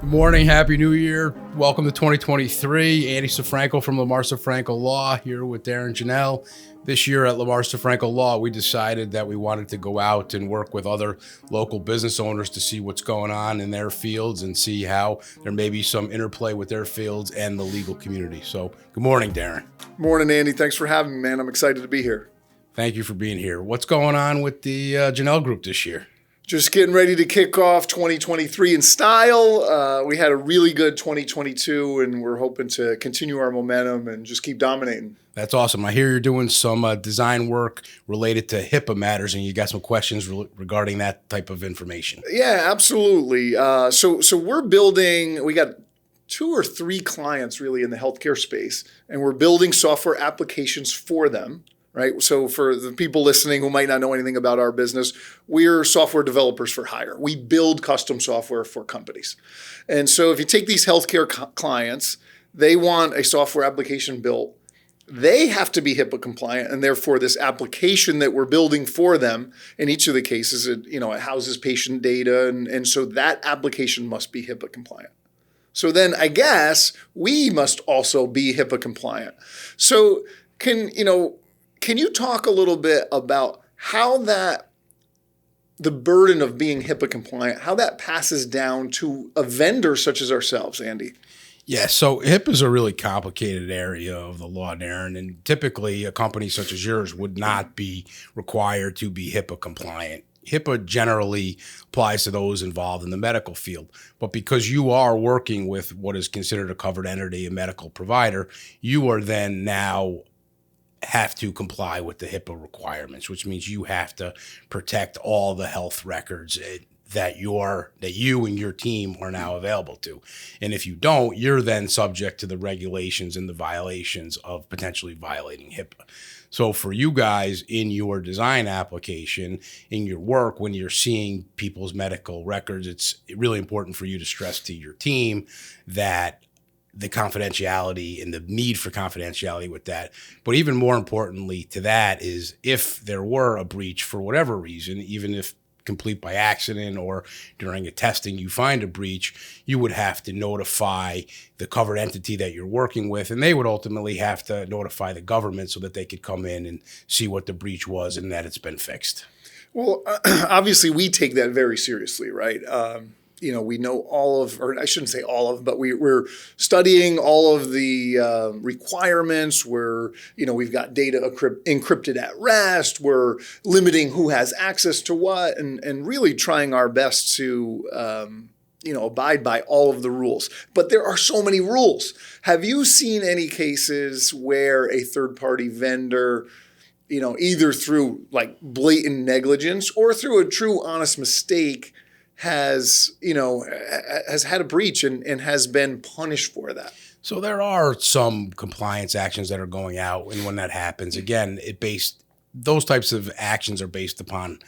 Good morning. Happy New Year. Welcome to 2023. Andy Safranko from Lamar Safranko Law here with Darrin Jahnel. This year at Lamar Safranko Law, we decided that we wanted to go out and work with other local business owners to see what's going on in their fields and see how there may be some interplay with their fields and the legal community. So good morning, Darrin. Morning, Andy. Thanks for having me, man. I'm excited to be here. Thank you for being here. What's going on with the Jahnel Group this year? Just getting ready to kick off 2023 in style. We had a really good 2022, and we're hoping to continue our momentum and just keep dominating. That's awesome. I hear you're doing some design work related to HIPAA matters, and you got some questions regarding that type of information. Yeah, absolutely. So we're building. We got 2 or 3 clients really in the healthcare space, and we're building software applications for them. Right. So for the people listening who might not know anything about our business, we're software developers for hire. We build custom software for companies. And so if you take these healthcare clients, they want a software application built. They have to be HIPAA compliant, and therefore this application that we're building for them, in each of the cases, it houses patient data, and so that application must be HIPAA compliant. So then I guess we must also be HIPAA compliant. So can you talk a little bit about how the burden of being HIPAA compliant, how that passes down to a vendor such as ourselves, Andy? Yeah, so HIPAA is a really complicated area of the law, Darrin, and typically a company such as yours would not be required to be HIPAA compliant. HIPAA generally applies to those involved in the medical field, but because you are working with what is considered a covered entity, a medical provider, you are then now have to comply with the HIPAA requirements, which means you have to protect all the health records that you and your team are now available to. And if you don't, you're then subject to the regulations and the violations of potentially violating HIPAA. So for you guys in your design application, in your work, when you're seeing people's medical records, it's really important for you to stress to your team that the confidentiality and the need for confidentiality with that. But even more importantly to that is if there were a breach for whatever reason, even if complete by accident or during a testing you find a breach, you would have to notify the covered entity that you're working with, and they would ultimately have to notify the government so that they could come in and see what the breach was and that it's been fixed. Well, obviously we take that very seriously, right? We know all of, or I shouldn't say all of, but we're studying all of the requirements. We've got data encrypted at rest. We're limiting who has access to what, and really trying our best to abide by all of the rules. But there are so many rules. Have you seen any cases where a third-party vendor, either through like blatant negligence or through a true honest mistake, has had a breach and has been punished for that? So there are some compliance actions that are going out, and when that happens, again, those types of actions are based upon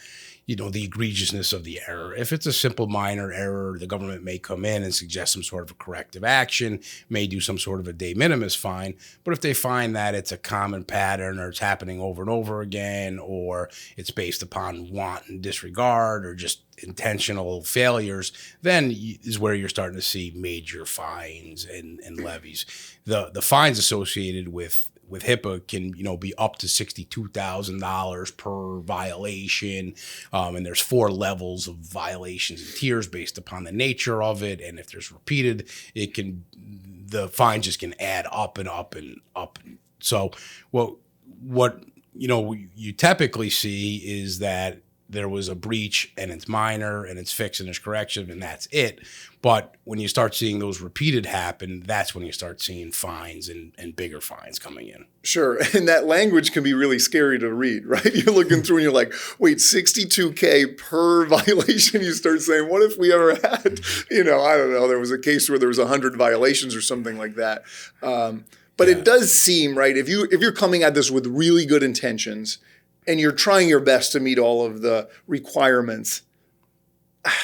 the egregiousness of the error. If it's a simple minor error, the government may come in and suggest some sort of a corrective action, may do some sort of a de minimis fine. But if they find that it's a common pattern or it's happening over and over again, or it's based upon wanton disregard or just intentional failures, then is where you're starting to see major fines and levies. The fines associated with HIPAA can, be up to $62,000 per violation. And there's 4 levels of violations and tiers based upon the nature of it. And if there's repeated, the fine just can add up and up and up. So what you typically see is that there was a breach and it's minor and it's fixed and there's correction and that's it. But when you start seeing those repeated happen, that's when you start seeing fines and bigger fines coming in. Sure. And that language can be really scary to read, right? You're looking through and you're like, wait, $62K per violation. You start saying, what if we ever had, I don't know, there was a case where there was 100 violations or something like that. But It does seem, right, if you're coming at this with really good intentions and you're trying your best to meet all of the requirements,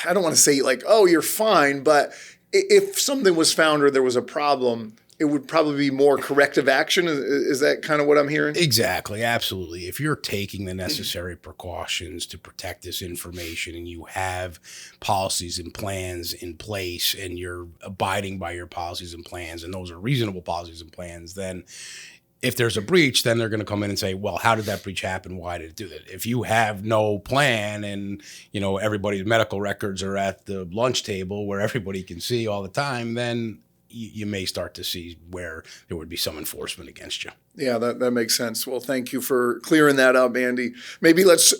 I don't want to say like, oh, you're fine, but if something was found or there was a problem, it would probably be more corrective action. Is that kind of what I'm hearing? Exactly. Absolutely. If you're taking the necessary precautions to protect this information and you have policies and plans in place and you're abiding by your policies and plans, and those are reasonable policies and plans, then if there's a breach, then they're going to come in and say, well, how did that breach happen? Why did it do that? If you have no plan and, everybody's medical records are at the lunch table where everybody can see all the time, then you may start to see where there would be some enforcement against you. Yeah, that makes sense. Well, thank you for clearing that up, Andy. Maybe let's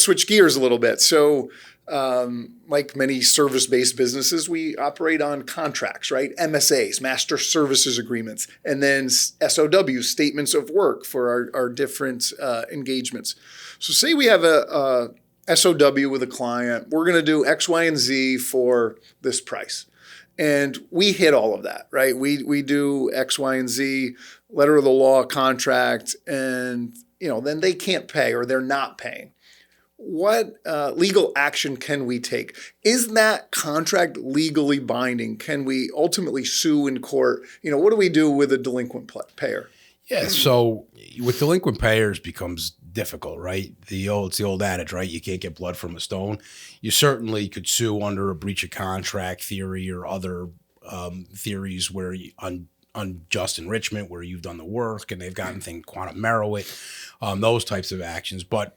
switch gears a little bit. So, like many service-based businesses, we operate on contracts, right? MSAs, master services agreements, and then SOWs, statements of work for our different engagements. So say we have a SOW with a client. We're going to do X, Y, and Z for this price. And we hit all of that, right? We do X, Y, and Z, letter of the law, contract, and then they can't pay or they're not paying. What legal action can we take? Is that contract legally binding? Can we ultimately sue in court? What do we do with a delinquent payer? Yeah, so with delinquent payers becomes difficult, right? It's the old adage, right? You can't get blood from a stone. You certainly could sue under a breach of contract theory or other theories where unjust enrichment, where you've done the work and they've gotten quantum merit, those types of actions. But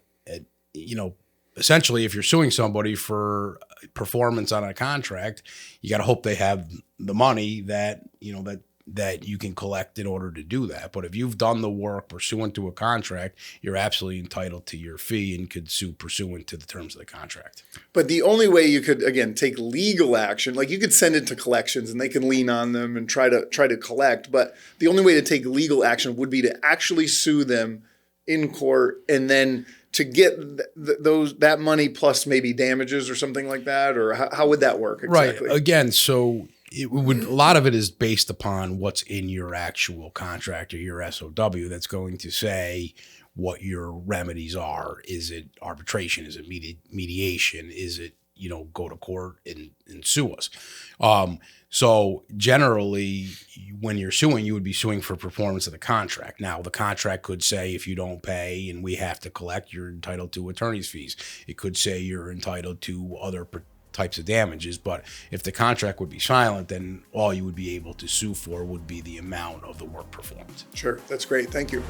essentially, if you're suing somebody for performance on a contract, you got to hope they have the money that you can collect in order to do that. But if you've done the work pursuant to a contract, you're absolutely entitled to your fee and could sue pursuant to the terms of the contract. But the only way you could, again, take legal action, like you could send it to collections and they can lean on them and try to collect. But the only way to take legal action would be to actually sue them in court and then to get that money plus maybe damages or something like that? Or how would that work exactly? Right. Again, so a lot of it is based upon what's in your actual contract or your SOW that's going to say what your remedies are. Is it arbitration? Is it mediation? Is it, go to court and sue us? So generally, when you're suing, you would be suing for performance of the contract. Now, the contract could say if you don't pay and we have to collect, you're entitled to attorney's fees. It could say you're entitled to other types of damages. But if the contract would be silent, then all you would be able to sue for would be the amount of the work performed. Sure. That's great. Thank you.